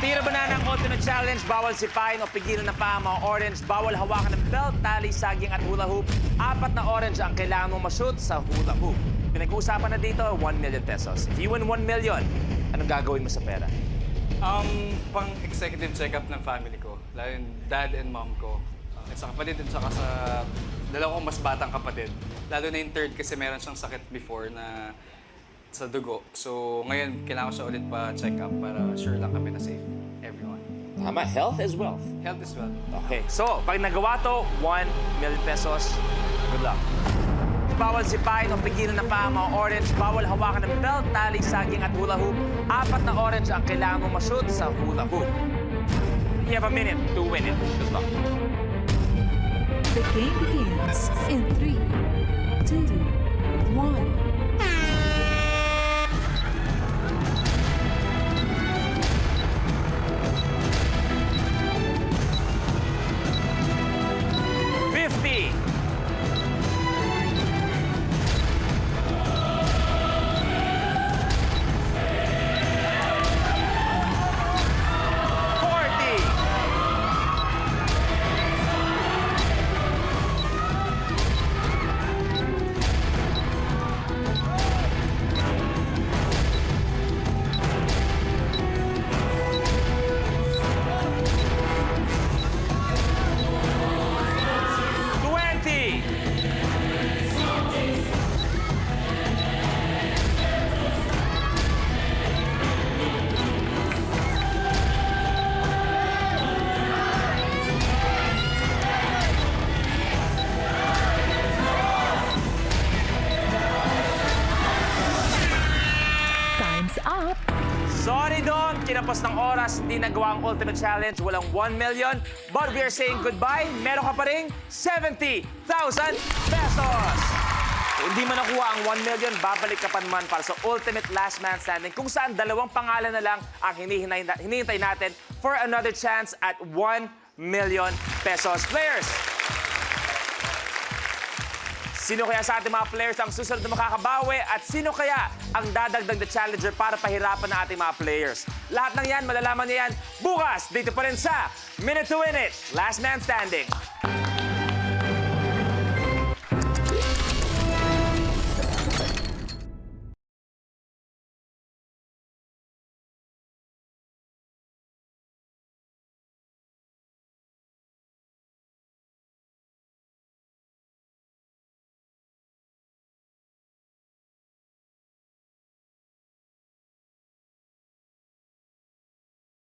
Tira banana ang ultimate challenge. Bawal sipain o pigilan ng paa ang mga orange. Bawal hawakan ng belt, tali, saging at hula hoop. 4 na orange ang kailangan mong ma-shoot sa hula hoop. Pinag-uusapan na dito, 1 million pesos. If you win 1 million, anong gagawin mo sa pera? Pang-executive check-up ng family ko. Lalo yung dad and mom ko. At sa kapatid at saka sa dalawang mas batang kapatid. Lalo na yung third kasi meron siyang sakit before na sa dugo. So ngayon, kailangan ko siya ulit pa-check up para sure lang kami na safe. Everyone. Tama, health is wealth. Health is well. Okay, so pag nagawa to, 1 million pesos. Good luck. Bawal sipain o pigilan ng paa ang mga orange. Bawal hawakan ng belt, tali, saging at hula hoop. 4 na orange ang kailangan mong ma-shoot sa hula hoop. You have a minute to win it. Good luck. The game begins in 3, 2, 1. Time's up. Sorry, Don. Kinapos ng oras, hindi nagawa ang ultimate challenge. Walang 1 million. But we are saying goodbye. Meron ka pa rin 70,000 pesos. Kung hindi mo nakuha ang 1 million, babalik ka pa naman para sa ultimate last man standing kung saan 2 pangalan na lang ang hinihintay natin for another chance at 1 million pesos. Players! Sino kaya sa ating mga players ang susunod na makakabawi at sino kaya ang dadagdag na challenger para pahirapan na ating mga players? Lahat ng yan, malalaman niyo yan bukas dito pa rin sa Minute to Win It, Last Man Standing.